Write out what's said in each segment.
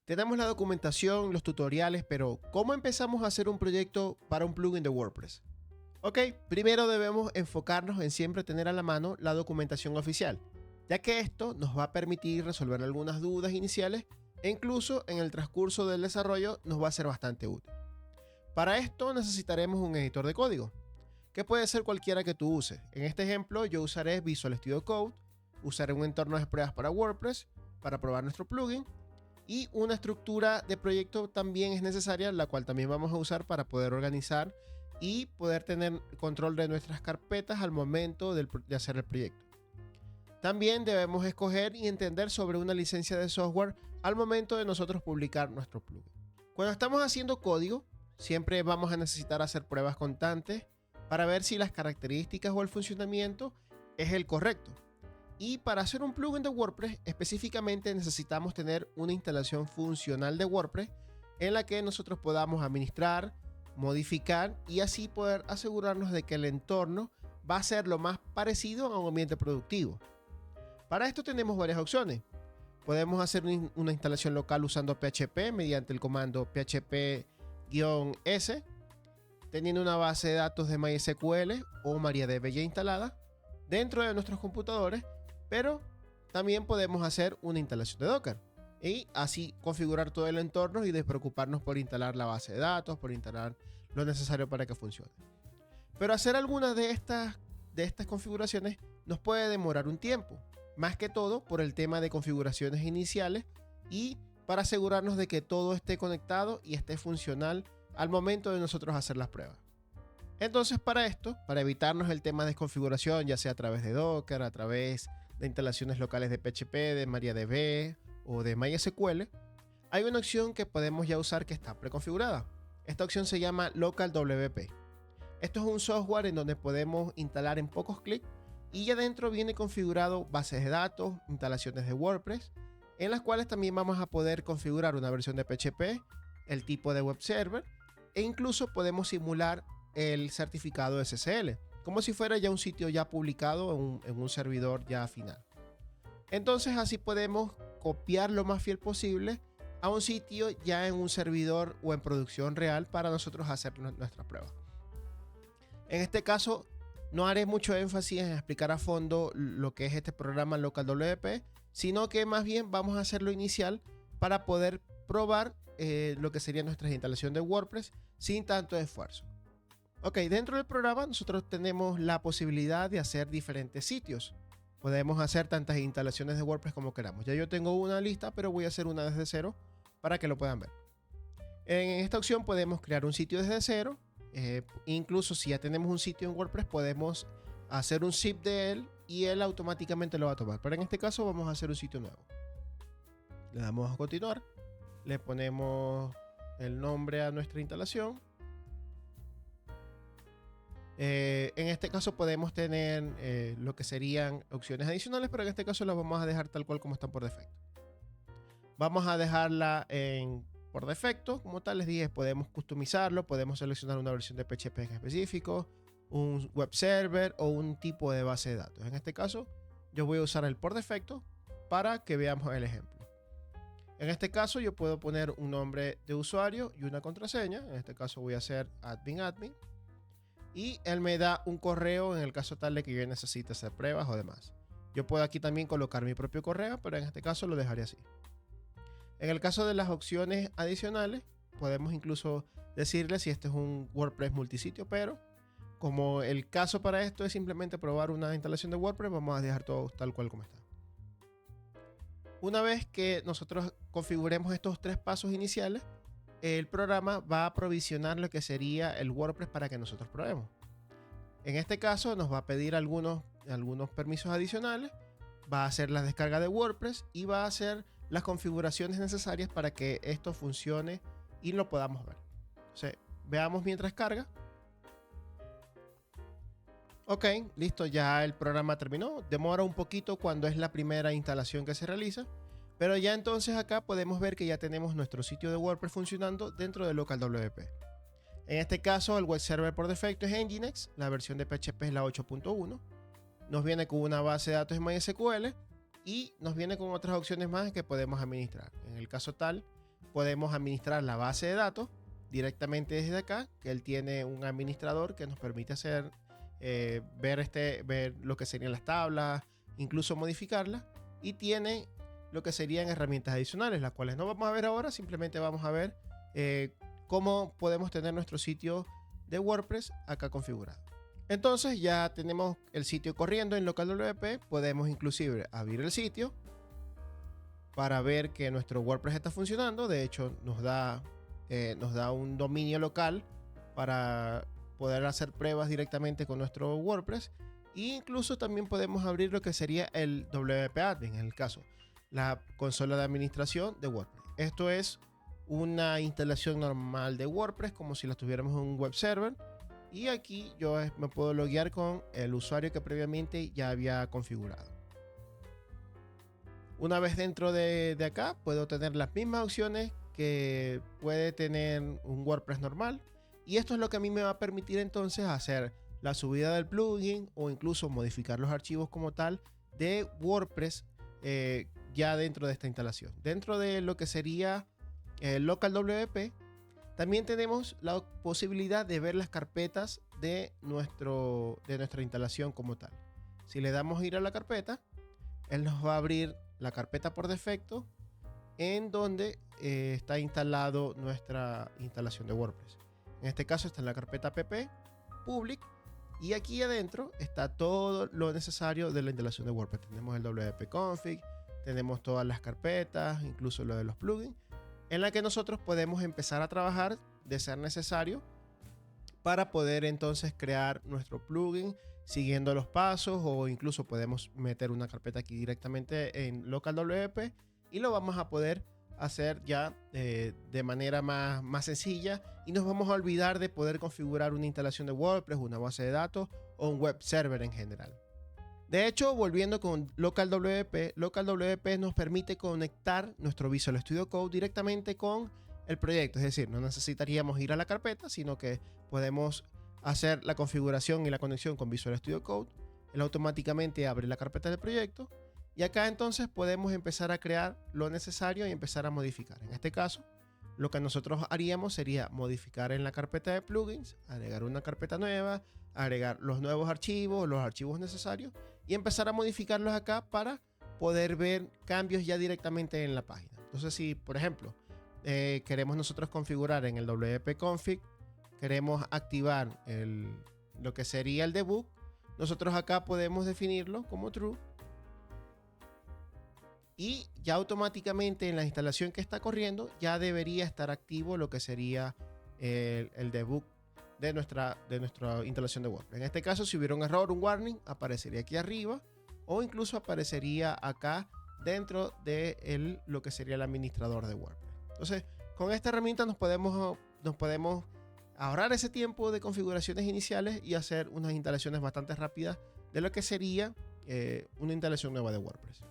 Tenemos la documentación, los tutoriales, pero ¿cómo empezamos a hacer un proyecto para un plugin de WordPress? Ok, primero debemos enfocarnos en siempre tener a la mano la documentación oficial, ya que esto nos va a permitir resolver algunas dudas iniciales e incluso en el transcurso del desarrollo nos va a ser bastante útil. Para esto necesitaremos un editor de código, que puede ser cualquiera que tú uses. En este ejemplo yo usaré Visual Studio Code, usaré un entorno de pruebas para WordPress para probar nuestro plugin, y una estructura de proyecto también es necesaria, la cual también vamos a usar para poder organizar y poder tener control de nuestras carpetas al momento de hacer el proyecto. También debemos escoger y entender sobre una licencia de software al momento de nosotros publicar nuestro plugin. Cuando estamos haciendo código, siempre vamos a necesitar hacer pruebas constantes para ver si las características o el funcionamiento es el correcto. Y para hacer un plugin de WordPress, específicamente necesitamos tener una instalación funcional de WordPress en la que nosotros podamos administrar, modificar y así poder asegurarnos de que el entorno va a ser lo más parecido a un ambiente productivo. Para esto tenemos varias opciones. Podemos hacer una instalación local usando PHP mediante el comando php-s, teniendo una base de datos de MySQL o MariaDB ya instalada dentro de nuestros computadores, pero también podemos hacer una instalación de Docker y así configurar todo el entorno y despreocuparnos por instalar la base de datos, por instalar lo necesario para que funcione. Pero hacer algunas de estas configuraciones nos puede demorar un tiempo, más que todo por el tema de configuraciones iniciales y para asegurarnos de que todo esté conectado y esté funcional al momento de nosotros hacer las pruebas. Entonces, para esto, para evitarnos el tema de configuración, ya sea a través de Docker, a través de instalaciones locales de PHP, de MariaDB o de MySQL, hay una opción que podemos ya usar que está preconfigurada. Esta opción se llama Local WP. Esto es un software en donde podemos instalar en pocos clics y ya dentro viene configurado bases de datos, instalaciones de WordPress, en las cuales también vamos a poder configurar una versión de PHP, el tipo de web server e incluso podemos simular el certificado SSL, como si fuera ya un sitio ya publicado en un servidor ya final. Entonces así podemos copiar lo más fiel posible a un sitio ya en un servidor o en producción real para nosotros hacer nuestras pruebas. En este caso no haré mucho énfasis en explicar a fondo lo que es este programa Local WP, sino que más bien vamos a hacer lo inicial para poder probar lo que sería nuestra instalación de WordPress sin tanto esfuerzo. Ok, dentro del programa nosotros tenemos la posibilidad de hacer diferentes sitios. Podemos hacer tantas instalaciones de WordPress como queramos. Ya yo tengo una lista, pero voy a hacer una desde cero para que lo puedan ver. En esta opción podemos crear un sitio desde cero. Incluso si ya tenemos un sitio en WordPress, podemos hacer un zip de él y él automáticamente lo va a tomar. Pero en este caso vamos a hacer un sitio nuevo. Le damos a continuar. Le ponemos el nombre a nuestra instalación. En este caso podemos tener lo que serían opciones adicionales, pero en este caso las vamos a dejar tal cual como están por defecto. Vamos a dejarla por defecto, como tal les dije, podemos customizarlo, podemos seleccionar una versión de PHP en específico, un web server o un tipo de base de datos. En este caso yo voy a usar el por defecto para que veamos el ejemplo. En este caso yo puedo poner un nombre de usuario y una contraseña. En este caso voy a hacer admin. Y él me da un correo en el caso tal de que yo necesite hacer pruebas o demás. Yo puedo aquí también colocar mi propio correo, pero en este caso lo dejaré así. En el caso de las opciones adicionales, podemos incluso decirle si este es un WordPress multisitio, pero como el caso para esto es simplemente probar una instalación de WordPress, vamos a dejar todo tal cual como está. Una vez que nosotros configuremos estos tres pasos iniciales, el programa va a provisionar lo que sería el WordPress para que nosotros probemos. En este caso nos va a pedir algunos permisos adicionales, va a hacer la descarga de WordPress y va a hacer las configuraciones necesarias para que esto funcione y lo podamos ver. Entonces, veamos mientras carga. Ok, listo, ya el programa terminó. Demora un poquito cuando es la primera instalación que se realiza. Pero ya entonces acá podemos ver que ya tenemos nuestro sitio de WordPress funcionando dentro de Local WP. En este caso el web server por defecto es Nginx, la versión de PHP es la 8.1. Nos viene con una base de datos en MySQL y nos viene con otras opciones más que podemos administrar. En el caso tal podemos administrar la base de datos directamente desde acá, que él tiene un administrador que nos permite hacer ver lo que serían las tablas, incluso modificarlas, y tiene lo que serían herramientas adicionales, las cuales no vamos a ver ahora. Simplemente vamos a ver cómo podemos tener nuestro sitio de WordPress acá configurado. Entonces ya tenemos el sitio corriendo en LocalWP. Podemos inclusive abrir el sitio para ver que nuestro WordPress está funcionando. De hecho, nos da un dominio local para poder hacer pruebas directamente con nuestro WordPress. E incluso también podemos abrir lo que sería el WP Admin, en el caso, la consola de administración de WordPress. Esto es una instalación normal de WordPress, como si la tuviéramos en un web server. Y aquí yo me puedo loguear con el usuario que previamente ya había configurado. Una vez dentro de acá, puedo tener las mismas opciones que puede tener un WordPress normal. Y esto es lo que a mí me va a permitir entonces hacer la subida del plugin o incluso modificar los archivos como tal de WordPress ya dentro de esta instalación. Dentro de lo que sería LocalWP, también tenemos la posibilidad de ver las carpetas de nuestra instalación como tal. Si le damos a ir a la carpeta, él nos va a abrir la carpeta por defecto en donde está instalado nuestra instalación de WordPress. En este caso está en la carpeta pp public, y aquí adentro está todo lo necesario de la instalación de WordPress. Tenemos el wp config, tenemos todas las carpetas, incluso lo de los plugins, en la que nosotros podemos empezar a trabajar de ser necesario para poder entonces crear nuestro plugin siguiendo los pasos, o incluso podemos meter una carpeta aquí directamente en LocalWP y lo vamos a poder hacer ya de manera más sencilla, y nos vamos a olvidar de poder configurar una instalación de WordPress, una base de datos o un web server en general. De hecho, volviendo con LocalWP, LocalWP nos permite conectar nuestro Visual Studio Code directamente con el proyecto. Es decir, no necesitaríamos ir a la carpeta, sino que podemos hacer la configuración y la conexión con Visual Studio Code. Él automáticamente abre la carpeta del proyecto, y acá entonces podemos empezar a crear lo necesario y empezar a modificar. En este caso, lo que nosotros haríamos sería modificar en la carpeta de plugins, agregar una carpeta nueva, agregar los nuevos archivos, los archivos necesarios, y empezar a modificarlos acá para poder ver cambios ya directamente en la página. Entonces, si por ejemplo queremos nosotros configurar en el WP config, queremos activar lo que sería el debug, nosotros acá podemos definirlo como true, y ya automáticamente en la instalación que está corriendo ya debería estar activo lo que sería el debug de nuestra instalación de WordPress. En este caso, si hubiera un error, un warning, aparecería aquí arriba, o incluso aparecería acá dentro de lo que sería el administrador de WordPress. Entonces, con esta herramienta nos podemos ahorrar ese tiempo de configuraciones iniciales y hacer unas instalaciones bastante rápidas de lo que sería una instalación nueva de WordPress.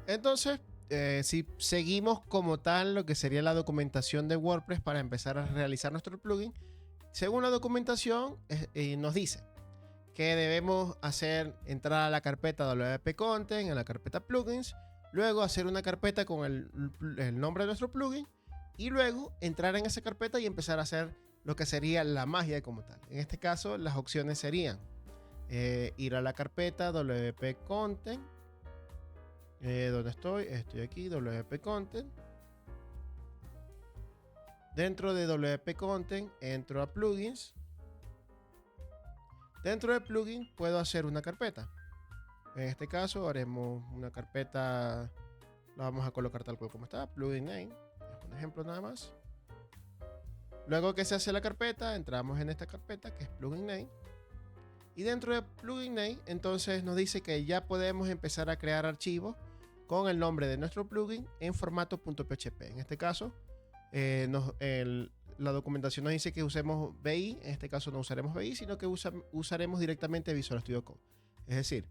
Entonces, si seguimos como tal lo que sería la documentación de WordPress para empezar a realizar nuestro plugin, según la documentación nos dice que debemos entrar a la carpeta WP Content, en la carpeta plugins, luego hacer una carpeta con el nombre de nuestro plugin, y luego entrar en esa carpeta y empezar a hacer lo que sería la magia como tal. En este caso, las opciones serían ir a la carpeta WP Content. ¿Dónde estoy? Estoy aquí, WP Content. Dentro de WP Content entro a plugins. Dentro de plugin puedo hacer una carpeta. En este caso haremos una carpeta, la vamos a colocar tal cual como está, plugin name, es un ejemplo nada más. Luego que se hace la carpeta, entramos en esta carpeta que es plugin name. Y dentro de plugin name, entonces nos dice que ya podemos empezar a crear archivos con el nombre de nuestro plugin en formato .php. En este caso, la documentación nos dice que usemos VI. En este caso no usaremos VI, sino que usaremos directamente Visual Studio Code. Es decir,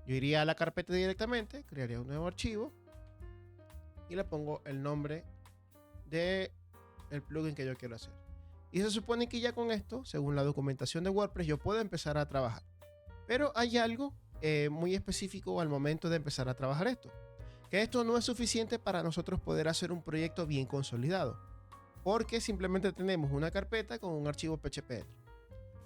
yo iría a la carpeta directamente, crearía un nuevo archivo y le pongo el nombre del plugin que yo quiero hacer. Y se supone que ya con esto, según la documentación de WordPress, yo puedo empezar a trabajar. Pero hay algo muy específico al momento de empezar a trabajar esto, que esto no es suficiente para nosotros poder hacer un proyecto bien consolidado, porque simplemente tenemos una carpeta con un archivo PHP dentro.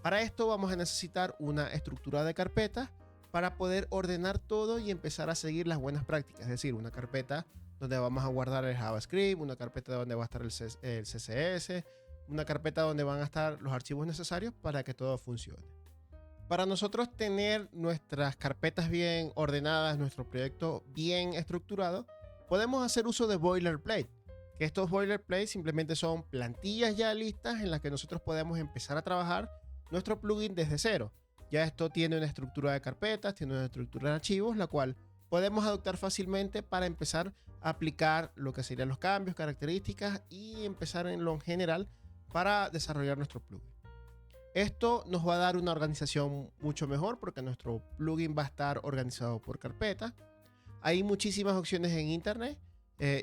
Para esto vamos a necesitar una estructura de carpetas para poder ordenar todo y empezar a seguir las buenas prácticas, es decir, una carpeta donde vamos a guardar el JavaScript, una carpeta donde va a estar el CSS, una carpeta donde van a estar los archivos necesarios para que todo funcione. Para nosotros tener nuestras carpetas bien ordenadas, nuestro proyecto bien estructurado, podemos hacer uso de boilerplate. Que estos boilerplate simplemente son plantillas ya listas en las que nosotros podemos empezar a trabajar nuestro plugin desde cero. Ya esto tiene una estructura de carpetas, tiene una estructura de archivos, la cual podemos adoptar fácilmente para empezar a aplicar lo que serían los cambios, características y empezar en lo general para desarrollar nuestro plugin. Esto nos va a dar una organización mucho mejor porque nuestro plugin va a estar organizado por carpeta. Hay muchísimas opciones en internet.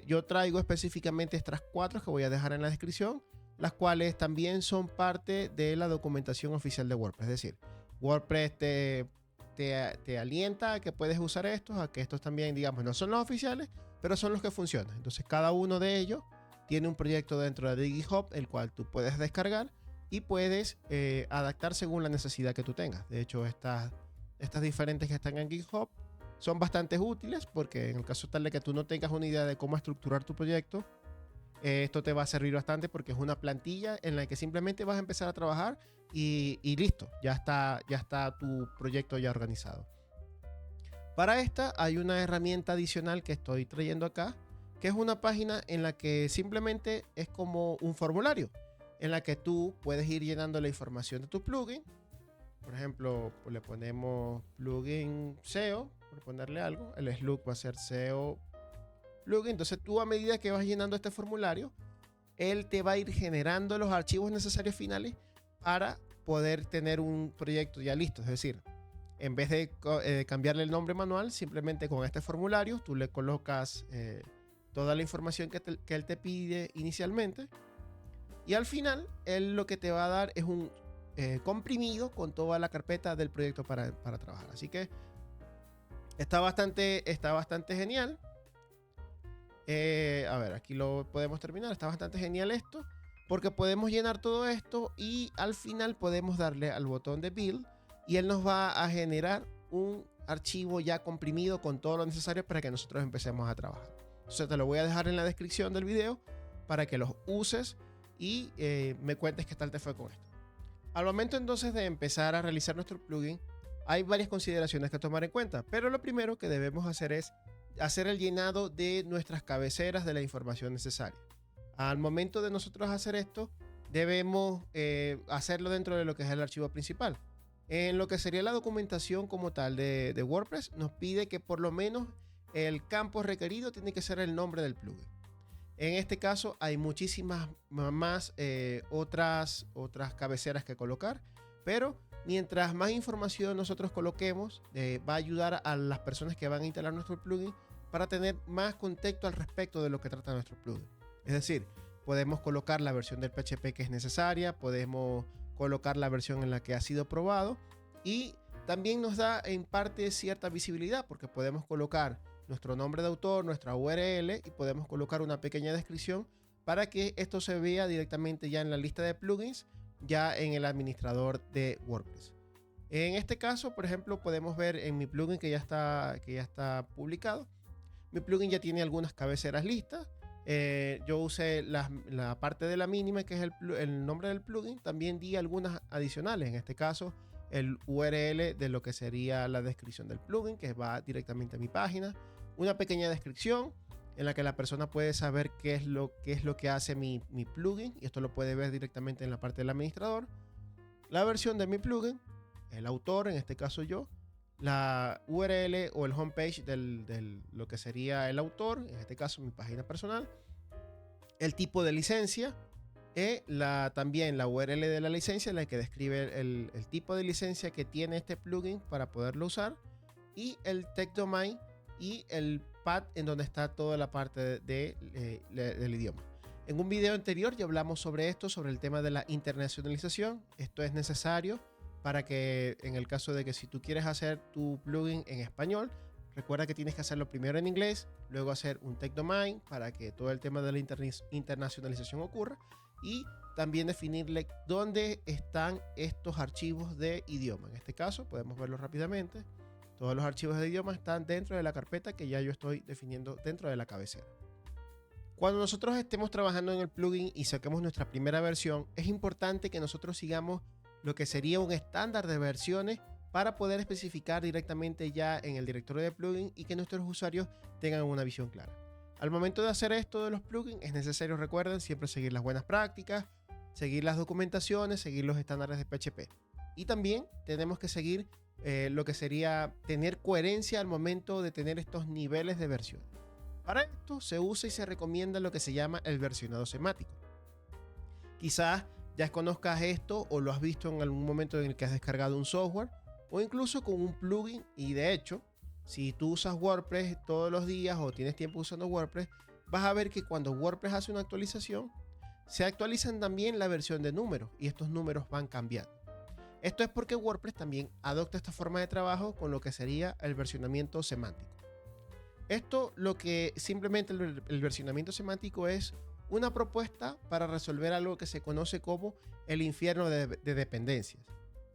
Yo traigo específicamente estas 4 que voy a dejar en la descripción, las cuales también son parte de la documentación oficial de WordPress. Es decir, WordPress te alienta a que puedes usar estos, a que estos también, digamos, no son los oficiales, pero son los que funcionan. Entonces, cada uno de ellos tiene un proyecto dentro de GitHub, el cual tú puedes descargar y puedes adaptar según la necesidad que tú tengas. De hecho, estas diferentes que están en GitHub son bastante útiles porque en el caso tal de que tú no tengas una idea de cómo estructurar tu proyecto, esto te va a servir bastante porque es una plantilla en la que simplemente vas a empezar a trabajar y listo, ya está tu proyecto ya organizado. Para esta hay una herramienta adicional que estoy trayendo acá, que es una página en la que simplemente es como un formulario, en la que tú puedes ir llenando la información de tu plugin. Por ejemplo, pues le ponemos plugin SEO, por ponerle algo, el slug va a ser SEO plugin. Entonces tú, a medida que vas llenando este formulario, él te va a ir generando los archivos necesarios finales para poder tener un proyecto ya listo. Es decir, en vez de cambiarle el nombre manual, simplemente con este formulario tú le colocas toda la información que él te pide inicialmente, y al final él lo que te va a dar es un comprimido con toda la carpeta del proyecto para trabajar. Así que está bastante genial. A ver, aquí lo podemos terminar. Está bastante genial esto, porque podemos llenar todo esto y al final podemos darle al botón de build y él nos va a generar un archivo ya comprimido con todo lo necesario para que nosotros empecemos a trabajar. Entonces te lo voy a dejar en la descripción del video para que los uses y me cuentes qué tal te fue con esto. Al momento entonces de empezar a realizar nuestro plugin, hay varias consideraciones que tomar en cuenta, pero lo primero que debemos hacer es hacer el llenado de nuestras cabeceras de la información necesaria. Al momento de nosotros hacer esto, debemos hacerlo dentro de lo que es el archivo principal. En lo que sería la documentación como tal de WordPress, nos pide que por lo menos el campo requerido tiene que ser el nombre del plugin. En este caso hay muchísimas más otras cabeceras que colocar, pero mientras más información nosotros coloquemos, va a ayudar a las personas que van a instalar nuestro plugin para tener más contexto al respecto de lo que trata nuestro plugin. Es decir, podemos colocar la versión del PHP que es necesaria, podemos colocar la versión en la que ha sido probado, y también nos da en parte cierta visibilidad porque podemos colocar nuestro nombre de autor, nuestra URL, y podemos colocar una pequeña descripción para que esto se vea directamente ya en la lista de plugins, ya en el administrador de WordPress. En este caso, por ejemplo, podemos ver en mi plugin que ya está publicado. Mi plugin ya tiene algunas cabeceras listas. Yo usé la parte de la mínima, que es el nombre del plugin. También di algunas adicionales. En este caso, el URL de lo que sería la descripción del plugin, que va directamente a mi página. Una pequeña descripción en la que la persona puede saber qué es lo que hace mi plugin, y esto lo puede ver directamente en la parte del administrador. La versión de mi plugin, el autor, en este caso yo, la URL o el homepage de lo que sería el autor, en este caso mi página personal, el tipo de licencia, también la URL de la licencia, la que describe el tipo de licencia que tiene este plugin para poderlo usar, y el tech domain y el path en donde está toda la parte del idioma. En un video anterior ya hablamos sobre esto, sobre el tema de la internacionalización. Esto es necesario para que, en el caso de que si tú quieres hacer tu plugin en español, Recuerda que tienes que hacerlo primero en inglés, luego hacer un Tech Domain para que todo el tema de la internacionalización ocurra y también definirle dónde están estos archivos de idioma. En este caso, podemos verlo rápidamente. Todos los archivos de idioma están dentro de la carpeta que ya yo estoy definiendo dentro de la cabecera. Cuando nosotros estemos trabajando en el plugin y saquemos nuestra primera versión, es importante que nosotros sigamos lo que sería un estándar de versiones para poder especificar directamente ya en el directorio de plugin y que nuestros usuarios tengan una visión clara. Al momento de hacer esto de los plugins es necesario, recuerden, siempre seguir las buenas prácticas, seguir las documentaciones, seguir los estándares de PHP. Y también tenemos que seguir lo que sería tener coherencia al momento de tener estos niveles de versión. Para esto se usa y se recomienda lo que se llama el versionado semántico. Quizás ya conozcas esto o lo has visto en algún momento en el que has descargado un software o incluso con un plugin, y de hecho, si tú usas WordPress todos los días o tienes tiempo usando WordPress, vas a ver que cuando WordPress hace una actualización, se actualizan también la versión de números y estos números van cambiando. Esto es porque WordPress también adopta esta forma de trabajo con lo que sería el versionamiento semántico. Esto, lo que simplemente el versionamiento semántico es una propuesta para resolver algo que se conoce como el infierno de dependencias.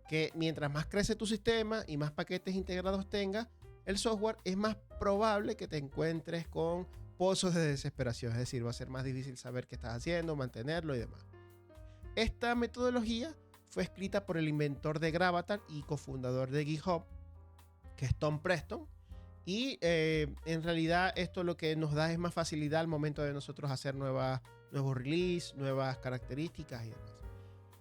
Que mientras más crece tu sistema y más paquetes integrados tenga, el software es más probable que te encuentres con pozos de desesperación. Es decir, va a ser más difícil saber qué estás haciendo, mantenerlo y demás. Esta metodología fue escrita por el inventor de Gravatar y cofundador de GitHub, que es Tom Preston. Y en realidad esto lo que nos da es más facilidad al momento de nosotros hacer nuevos releases, nuevas características y demás.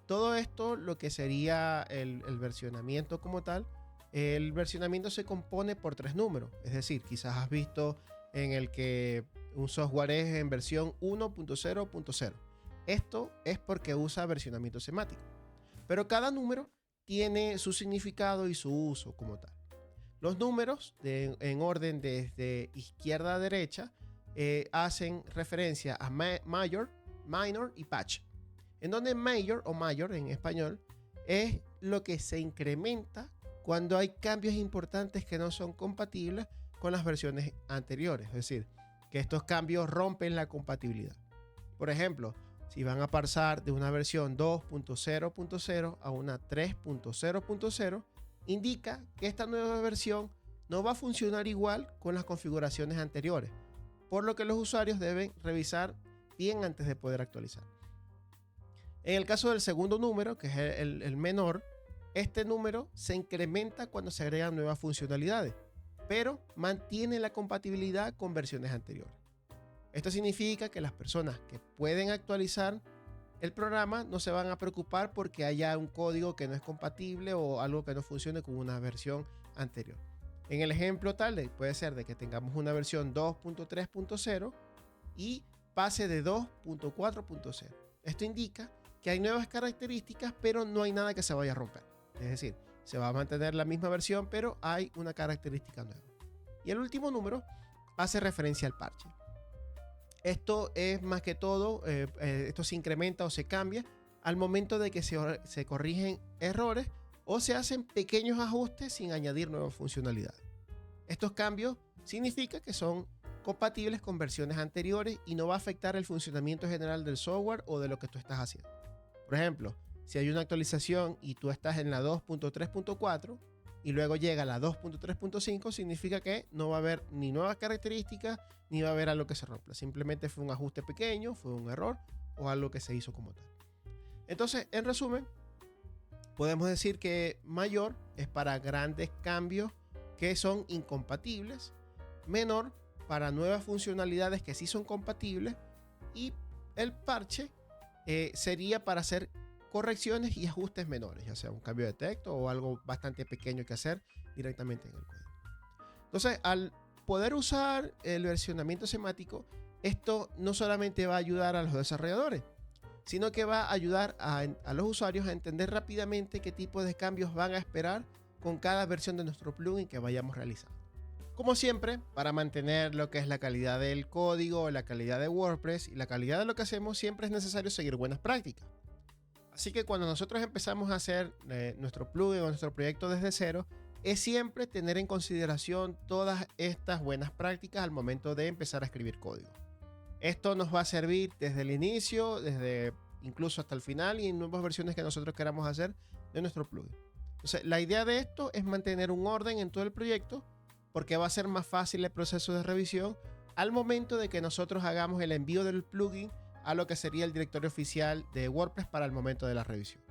Todo esto, lo que sería el versionamiento como tal, el versionamiento se compone por 3 números. Es decir, quizás has visto en el que un software es en versión 1.0.0. Esto es porque usa versionamiento semántico. Pero cada número tiene su significado y su uso como tal. Los números en orden desde izquierda a derecha hacen referencia a Major, Minor y Patch. En donde Major o Mayor en español es lo que se incrementa cuando hay cambios importantes que no son compatibles con las versiones anteriores. Es decir, que estos cambios rompen la compatibilidad. Por ejemplo, si van a pasar de una versión 2.0.0 a una 3.0.0, indica que esta nueva versión no va a funcionar igual con las configuraciones anteriores, por lo que los usuarios deben revisar bien antes de poder actualizar. En el caso del segundo número, que es el menor, este número se incrementa cuando se agregan nuevas funcionalidades, pero mantiene la compatibilidad con versiones anteriores. Esto significa que las personas que pueden actualizar el programa no se van a preocupar porque haya un código que no es compatible o algo que no funcione con una versión anterior. En el ejemplo puede ser de que tengamos una versión 2.3.0 y pase de 2.4.0. Esto indica que hay nuevas características, pero no hay nada que se vaya a romper. Es decir, se va a mantener la misma versión, pero hay una característica nueva. Y el último número hace referencia al parche. Esto es más que todo, esto se incrementa o se cambia al momento de que se corrigen errores o se hacen pequeños ajustes sin añadir nuevas funcionalidades. Estos cambios significan que son compatibles con versiones anteriores y no va a afectar el funcionamiento general del software o de lo que tú estás haciendo. Por ejemplo, si hay una actualización y tú estás en la 2.3.4 y luego llega a la 2.3.5, significa que no va a haber ni nuevas características ni va a haber algo que se rompa. Simplemente fue un ajuste pequeño, fue un error o algo que se hizo como tal. Entonces, en resumen, podemos decir que mayor es para grandes cambios que son incompatibles, menor para nuevas funcionalidades que sí son compatibles y el parche sería para hacer correcciones y ajustes menores, ya sea un cambio de texto o algo bastante pequeño que hacer directamente en el código. Entonces, al poder usar el versionamiento semántico, esto no solamente va a ayudar a los desarrolladores, sino que va a ayudar a los usuarios a entender rápidamente qué tipo de cambios van a esperar con cada versión de nuestro plugin que vayamos realizando. Como siempre, para mantener lo que es la calidad del código, la calidad de WordPress y la calidad de lo que hacemos, siempre es necesario seguir buenas prácticas. Así que cuando nosotros empezamos a hacer nuestro plugin o nuestro proyecto desde cero, es siempre tener en consideración todas estas buenas prácticas al momento de empezar a escribir código. Esto nos va a servir desde el inicio, desde incluso hasta el final y en nuevas versiones que nosotros queramos hacer de nuestro plugin. Entonces, la idea de esto es mantener un orden en todo el proyecto porque va a ser más fácil el proceso de revisión al momento de que nosotros hagamos el envío del plugin a lo que sería el directorio oficial de WordPress para el momento de la revisión.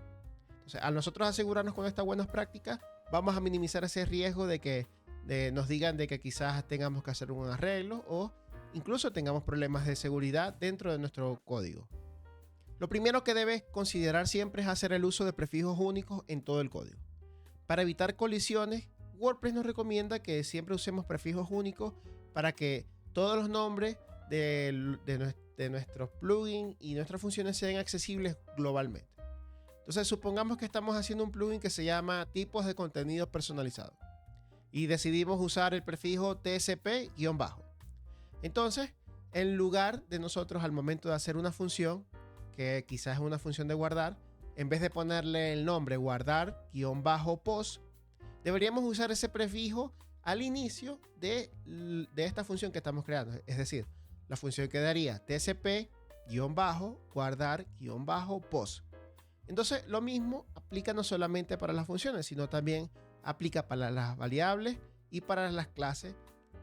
Entonces, al nosotros asegurarnos con estas buenas prácticas, vamos a minimizar ese riesgo de que nos digan de que quizás tengamos que hacer un arreglo o incluso tengamos problemas de seguridad dentro de nuestro código. Lo primero que debes considerar siempre es hacer el uso de prefijos únicos en todo el código. Para evitar colisiones, WordPress nos recomienda que siempre usemos prefijos únicos para que todos los nombres de nuestros plugins y nuestras funciones sean accesibles globalmente. Entonces, supongamos que estamos haciendo un plugin que se llama tipos de contenido personalizado y decidimos usar el prefijo tsp-bajo. Entonces, en lugar de nosotros al momento de hacer una función, que quizás es una función de guardar, en vez de ponerle el nombre guardar-post, deberíamos usar ese prefijo al inicio de esta función que estamos creando. Es decir, la función quedaría tsp-guardar-post. Entonces, lo mismo aplica no solamente para las funciones, sino también aplica para las variables y para las clases.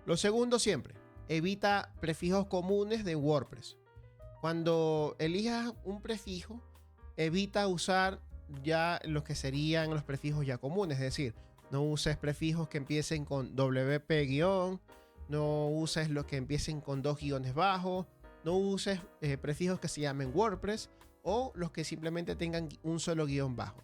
Lo segundo siempre, evita prefijos comunes de WordPress. Cuando elijas un prefijo, evita usar ya los que serían los prefijos ya comunes, es decir, no uses prefijos que empiecen con WP-, no uses los que empiecen con 2 guiones bajos, no uses prefijos que se llamen WordPress o los que simplemente tengan un solo guión bajo.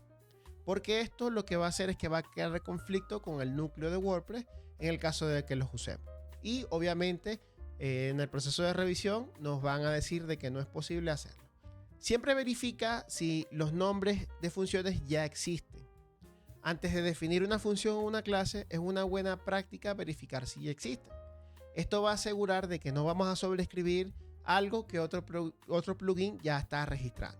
Porque esto lo que va a hacer es que va a crear conflicto con el núcleo de WordPress en el caso de que los usemos. Y obviamente en el proceso de revisión nos van a decir de que no es posible hacerlo. Siempre verifica si los nombres de funciones ya existen. Antes de definir una función o una clase, es una buena práctica verificar si ya existen. Esto va a asegurar de que no vamos a sobreescribir algo que otro plugin ya está registrando.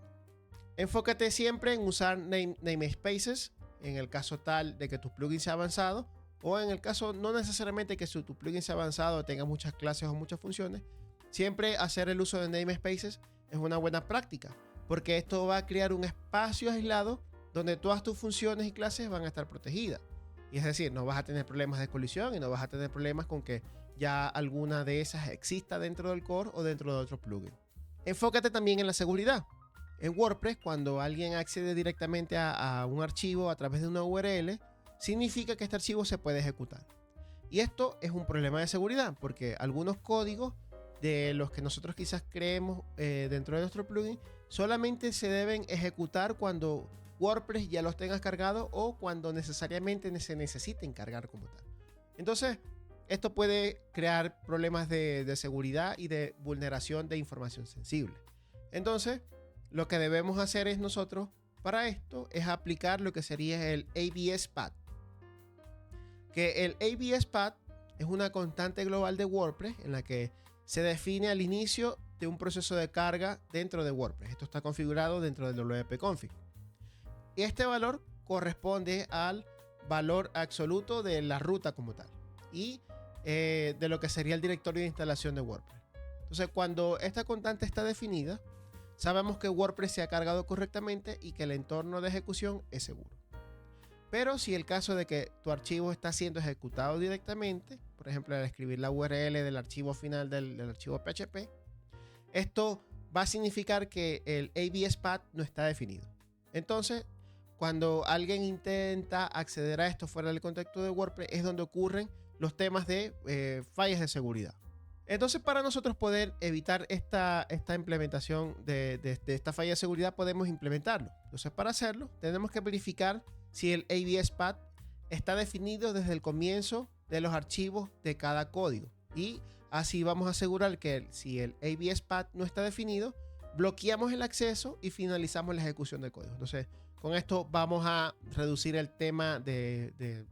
Enfócate siempre en usar namespaces en el caso tal de que tu plugin sea avanzado o en el caso no necesariamente que tu plugin sea avanzado, tenga muchas clases o muchas funciones. Siempre hacer el uso de namespaces es una buena práctica porque esto va a crear un espacio aislado donde todas tus funciones y clases van a estar protegidas. Y es decir, no vas a tener problemas de colisión y no vas a tener problemas con que ya alguna de esas exista dentro del core o dentro de otro plugin. Enfócate también en la seguridad. En WordPress, cuando alguien accede directamente a un archivo a través de una URL, significa que este archivo se puede ejecutar. Y esto es un problema de seguridad, porque algunos códigos de los que nosotros quizás creemos dentro de nuestro plugin solamente se deben ejecutar cuando WordPress ya los tengas cargados o cuando necesariamente se necesiten cargar como tal. Entonces, esto puede crear problemas de seguridad y de vulneración de información sensible. Entonces, lo que debemos hacer es nosotros, para esto, es aplicar lo que sería el ABS path. Que el ABS path es una constante global de WordPress en la que se define al inicio de un proceso de carga dentro de WordPress. Esto está configurado dentro del wp-config. Y este valor corresponde al valor absoluto de la ruta como tal y de lo que sería el directorio de instalación de WordPress. Entonces, cuando esta constante está definida, sabemos que WordPress se ha cargado correctamente y que el entorno de ejecución es seguro. Pero si el caso de que tu archivo está siendo ejecutado directamente, por ejemplo, al escribir la URL del archivo final del archivo PHP, esto va a significar que el ABS path no está definido. Entonces, cuando alguien intenta acceder a esto fuera del contexto de WordPress, es donde ocurren los temas de fallas de seguridad. Entonces, para nosotros poder evitar esta implementación de esta falla de seguridad, podemos implementarlo. Entonces, para hacerlo, tenemos que verificar si el ABS path está definido desde el comienzo de los archivos de cada código. Y así vamos a asegurar que si el ABS path no está definido, bloqueamos el acceso y finalizamos la ejecución del código. Entonces, con esto vamos a reducir el tema de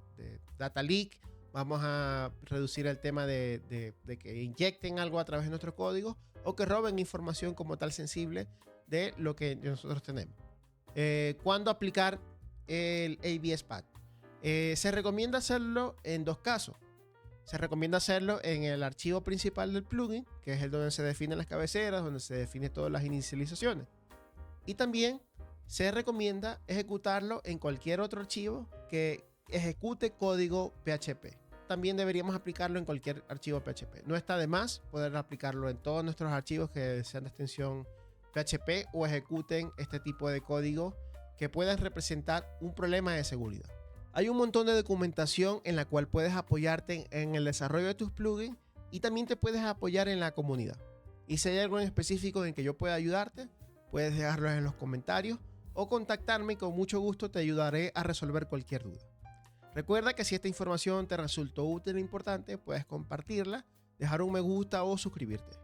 data leak, vamos a reducir el tema de que inyecten algo a través de nuestro código o que roben información como tal sensible de lo que nosotros tenemos. ¿Cuándo aplicar el ABS path? Se recomienda hacerlo en dos casos. Se recomienda hacerlo en el archivo principal del plugin, que es el donde se definen las cabeceras, donde se definen todas las inicializaciones. Y también se recomienda ejecutarlo en cualquier otro archivo que ejecute código PHP. También deberíamos aplicarlo en cualquier archivo PHP. No está de más poder aplicarlo en todos nuestros archivos que sean de extensión PHP o ejecuten este tipo de código que puedan representar un problema de seguridad. Hay un montón de documentación en la cual puedes apoyarte en el desarrollo de tus plugins y también te puedes apoyar en la comunidad. Y si hay algo en específico en que yo pueda ayudarte, puedes dejarlo en los comentarios o contactarme y con mucho gusto te ayudaré a resolver cualquier duda. Recuerda que si esta información te resultó útil e importante, puedes compartirla, dejar un me gusta o suscribirte.